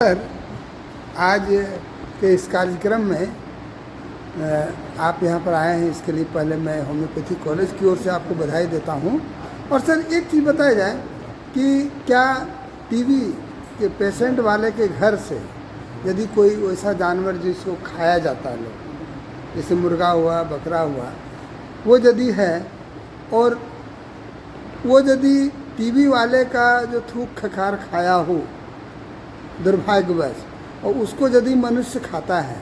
Sir, आज के इस कार्यक्रम में आप यहाँ पर आए हैं, इसके लिए पहले मैं होम्योपैथी कॉलेज की ओर से आपको बधाई देता हूँ। और सर, एक चीज़ बताया जाए कि क्या टीबी के पेशेंट वाले के घर से यदि कोई वैसा जानवर जिसको खाया जाता है लोग, जैसे मुर्गा हुआ, बकरा हुआ, वो यदि है और वो यदि टीबी वाले का जो थूक खखार खाया हो दुर्भाग्यवश, और उसको यदि मनुष्य खाता है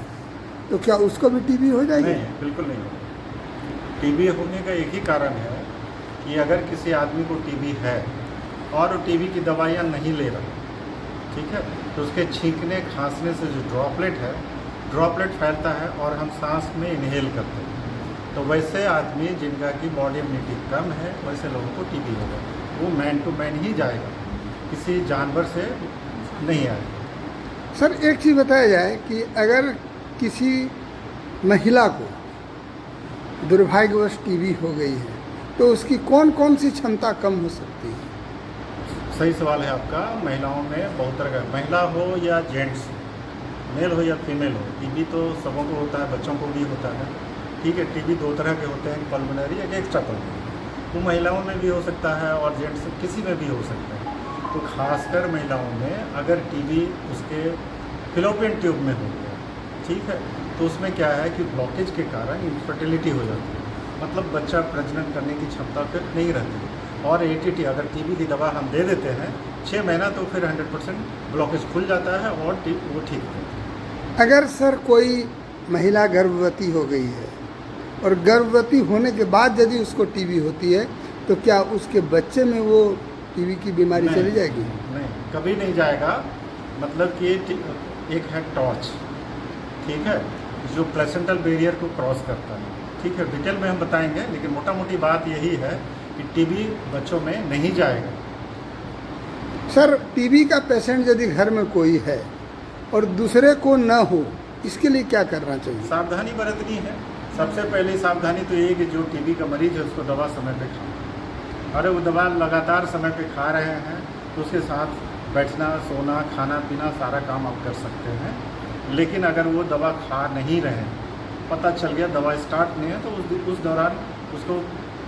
तो क्या उसको भी टीबी हो जाएगी? नहीं, बिल्कुल नहीं होगा। टीबी होने का एक ही कारण है कि अगर किसी आदमी को टीबी है और वो टीबी की दवाइयाँ नहीं ले रहा, ठीक है, तो उसके छींकने खांसने से जो ड्रॉपलेट फैलता है और हम सांस में इनहेल करते हैं। तो वैसे आदमी जिनका की बॉडी इम्यूनिटी कम है, वैसे लोगों को टीबी होगा। वो मैन टू मैन ही जाएगा, किसी जानवर से नहीं आएगा। सर, एक चीज़ बताया जाए कि अगर किसी महिला को दुर्भाग्यवश टीबी हो गई है तो उसकी कौन कौन सी क्षमता कम हो सकती है? सही सवाल है आपका। महिलाओं में बहुत तरह का, महिला हो या जेंट्स, मेल हो या फीमेल हो, टीबी तो सबों को होता है, बच्चों को भी होता है, ठीक है। टीबी दो तरह के होते हैं, पल्मोनरी, एक एक्स्ट्रा पल्मोनरी। वो महिलाओं में भी हो सकता है और जेंट्स किसी में भी हो सकता है। तो खासकर महिलाओं में अगर टीबी उसके फिलोपियन ट्यूब में हो गया, ठीक है, तो उसमें क्या है कि ब्लॉकेज के कारण इनफर्टिलिटी हो जाती है, मतलब बच्चा प्रजनन करने की क्षमता फिर नहीं रहती। और एटीटी अगर टीबी की दवा हम दे देते हैं 6 महीना, तो फिर 100% ब्लॉकेज खुल जाता है और वो ठीक होता है। अगर सर कोई महिला गर्भवती हो गई है और गर्भवती होने के बाद यदि उसको टीबी होती है तो क्या उसके बच्चे में वो टीबी की बीमारी चली जाएगी? नहीं, कभी नहीं जाएगा। मतलब कि एक है टॉर्च, ठीक है, जो प्लेसेंटल बैरियर को क्रॉस करता है, ठीक है। डिटेल में हम बताएंगे, लेकिन मोटा मोटी बात यही है कि टीबी बच्चों में नहीं जाएगा। सर, टीबी का पेशेंट यदि घर में कोई है और दूसरे को न हो, इसके लिए क्या करना चाहिए? सावधानी बरतनी है। सबसे पहले सावधानी तो ये कि जो टीबी का मरीज है उसको दवा समय पे खाना। अरे वो दवा लगातार समय पे खा रहे हैं तो उसके साथ बैठना, सोना, खाना पीना सारा काम आप कर सकते हैं। लेकिन अगर वो दवा खा नहीं रहे, पता चल गया दवा स्टार्ट नहीं है, तो उस दौरान उसको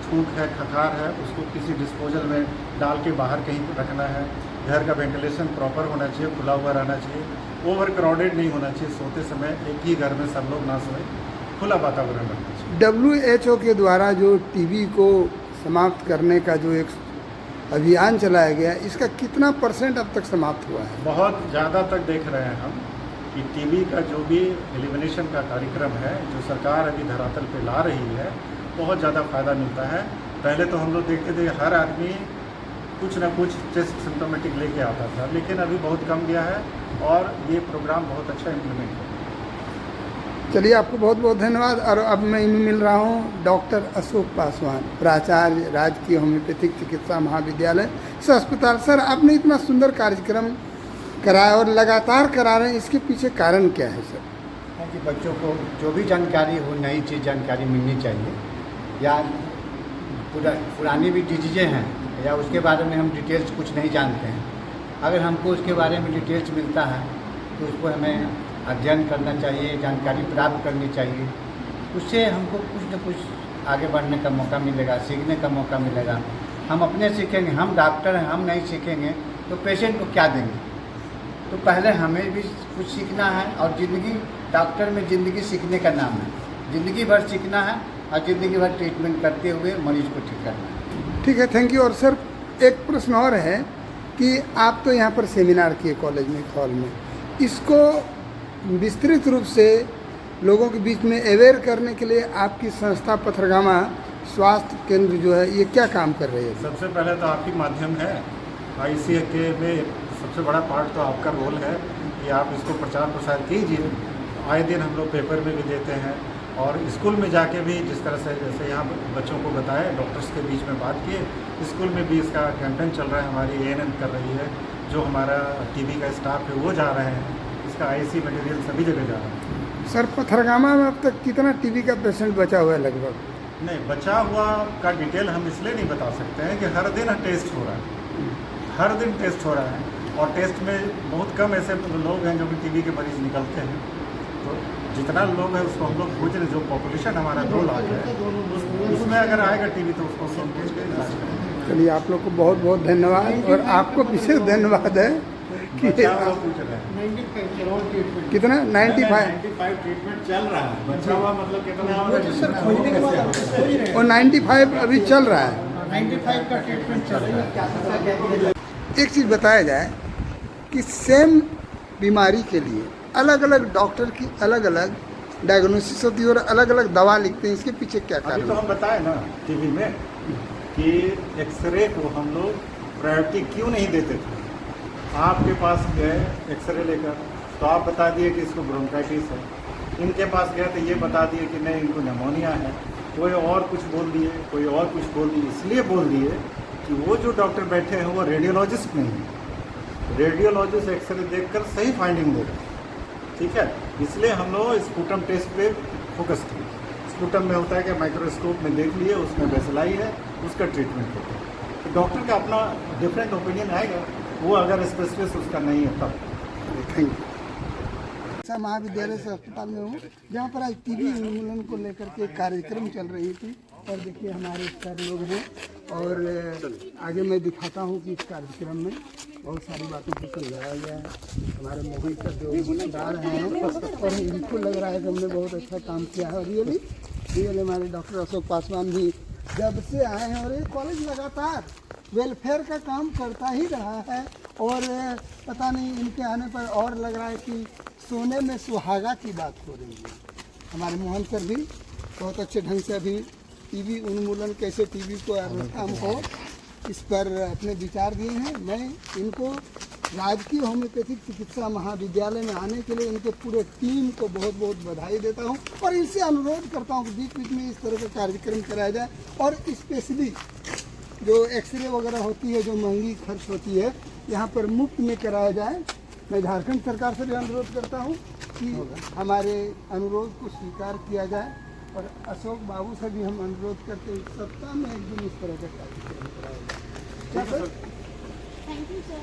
थूक है, खखार है, उसको किसी डिस्पोजल में डाल के बाहर कहीं रखना है। घर का वेंटिलेशन प्रॉपर होना चाहिए, खुला हुआ रहना चाहिए, ओवर क्राउडेड नहीं होना चाहिए। सोते समय एक ही घर में सब लोग ना सोए, खुला वातावरण रखना चाहिए। WHO के द्वारा जो टीबी को समाप्त करने का जो एक अभियान चलाया गया, इसका कितना % अब तक समाप्त हुआ है? बहुत ज़्यादा तक देख रहे हैं हम कि टीबी का जो भी एलिमिनेशन का कार्यक्रम है, जो सरकार अभी धरातल पे ला रही है, बहुत ज़्यादा फ़ायदा मिलता है। पहले तो हम लोग देखते थे हर आदमी कुछ ना कुछ चेस्ट सिम्टोमेटिक लेके आता था, लेकिन अभी बहुत कम गया है और ये प्रोग्राम बहुत अच्छा इम्प्लीमेंट है। चलिए, आपको बहुत बहुत धन्यवाद। और अब मैं मिल रहा हूँ डॉक्टर अशोक पासवान, प्राचार्य, राजकीय होम्योपैथिक चिकित्सा महाविद्यालय से अस्पताल। सर, आपने इतना सुंदर कार्यक्रम कराया और लगातार करा रहे हैं, इसके पीछे कारण क्या है सर? कि बच्चों को जो भी जानकारी हो, नई चीज़ जानकारी मिलनी चाहिए, या पुरानी भी डिजीज़ें हैं या उसके बारे में हम डिटेल्स कुछ नहीं जानते हैं, अगर हमको उसके बारे में डिटेल्स मिलता है तो उसको हमें अध्ययन करना चाहिए, जानकारी प्राप्त करनी चाहिए। उससे हमको कुछ न कुछ आगे बढ़ने का मौका मिलेगा, सीखने का मौका मिलेगा। हम अपने सीखेंगे, हम डॉक्टर हैं, हम नहीं सीखेंगे तो पेशेंट को क्या देंगे? तो पहले हमें भी कुछ सीखना है। और ज़िंदगी, डॉक्टर में ज़िंदगी सीखने का नाम है, ज़िंदगी भर सीखना है और ज़िंदगी भर ट्रीटमेंट करते हुए मरीज को ठीक करना है। ठीक है, थैंक यू। और सर, एक प्रश्न और है कि आप तो यहाँ पर सेमिनार किए कॉलेज में, हॉल में, इसको विस्तृत रूप से लोगों के बीच में अवेयर करने के लिए आपकी संस्था पथरगामा स्वास्थ्य केंद्र जो है, ये क्या काम कर रही है? सबसे पहले तो आपकी माध्यम है, ICA में सबसे बड़ा पार्ट तो आपका रोल है कि आप इसको प्रचार प्रसार कीजिए। आए दिन हम लोग पेपर में भी देते हैं और स्कूल में जाके भी, जिस तरह से जैसे यहाँ बच्चों को बताएं, डॉक्टर्स के बीच में बात किए, स्कूल में भी इसका कैंपेन चल रहा है। हमारी ANM कर रही है, जो हमारा टीबी का स्टाफ है वो जा रहे हैं, इसका IC मटेरियल सभी जगह जा रहा है। सर, पथरगामा में अब तक कितना टीबी का पेशेंट बचा हुआ है लगभग? नहीं, बचा हुआ का डिटेल हम इसलिए नहीं बता सकते हैं कि हर दिन टेस्ट हो रहा है, हर दिन टेस्ट हो रहा है। और टेस्ट में बहुत कम ऐसे लोग हैं जो कि टीबी के मरीज निकलते हैं। तो जितना लोग हैं उसको हम लोग पूछ रहे, जो पॉपुलेशन हमारा 2 लाख है उसमें अगर आएगा टीबी तो उसको हम पूछ के इलाज करेंगे। चलिए आप लोग को बहुत बहुत धन्यवाद, और आपको विशेष धन्यवाद है कि बच्चा हुआ पूछ रहे हैं कितना 95 ट्रीटमेंट चल रहा है। बच्चा हुआ मतलब कितना और 95 अभी चल रहा है। 95 का ट्रीटमेंट चल रहा है। एक चीज़ बताया जाए कि सेम बीमारी के लिए अलग अलग डॉक्टर की अलग अलग डायग्नोसिस होती है और अलग अलग दवा लिखते हैं, इसके पीछे क्या अभी कारण तो है? हम बताए ना टीवी में कि एक्सरे को हम लोग प्रायोरिटी क्यों नहीं देते थे। आपके पास गए एक्सरे लेकर तो आप बता दिए कि इसको ब्रोंकाइटिस है, इनके पास गए तो ये बता दिए कि नहीं इनको निमोनिया है, कोई और कुछ बोल दिए, कोई और कुछ बोल दिए। इसलिए बोल दिए कि वो जो डॉक्टर बैठे हैं वो रेडियोलॉजिस्ट नहीं है। रेडियोलॉजिस्ट एक्सरे देखकर सही फाइंडिंग देगा, ठीक है। इसलिए हम लोग स्पूटम टेस्ट पे फोकस किए। स्पूटम में होता है कि माइक्रोस्कोप में देख लिए उसमें वेसलाई है, उसका ट्रीटमेंट होता है। तो डॉक्टर का अपना डिफरेंट ओपिनियन आएगा, वो अगर स्पेशलिस्ट उसका नहीं है तब। Thank you. महाविद्यालय से अस्पताल में हूँ, जहाँ पर आज टीबी उन्मूलन को लेकर के कार्यक्रम चल रही थी, और देखिए हमारे सर लोग हैं, और आगे मैं दिखाता हूँ कि इस कार्यक्रम में बहुत सारी बातों को समझाया गया है। हमारे मोहन सर जो गुणगार हैं, और इनको लग रहा है कि हमने बहुत अच्छा काम किया है। और रियली हमारे डॉक्टर अशोक पासवान भी जब से आए हैं, और ये कॉलेज लगातार वेलफेयर का काम करता ही रहा है, और पता नहीं इनके आने पर और लग रहा है कि सोने में सुहागा की बात हो रही है। हमारे मोहन सर भी बहुत अच्छे ढंग से अभी टीबी उन्मूलन, कैसे टीबी को रोकथाम हो, इस पर अपने विचार दिए हैं। मैं इनको राजकीय होम्योपैथिक चिकित्सा महाविद्यालय में आने के लिए इनके पूरे टीम को बहुत बहुत बधाई देता हूं, और इनसे अनुरोध करता हूं कि बीच बीच में इस तरह का कार्यक्रम कराया जाए, और स्पेशली जो एक्सरे वगैरह होती है, जो महंगी खर्च होती है, यहाँ पर मुफ्त में कराया जाए। मैं झारखंड सरकार से भी अनुरोध करता हूँ कि हमारे अनुरोध को स्वीकार किया जाए, और अशोक बाबू से भी हम अनुरोध करते हैं सप्ताह में एक दिन इस तरह का कार्यक्रम कराया जाए। Thank you sir.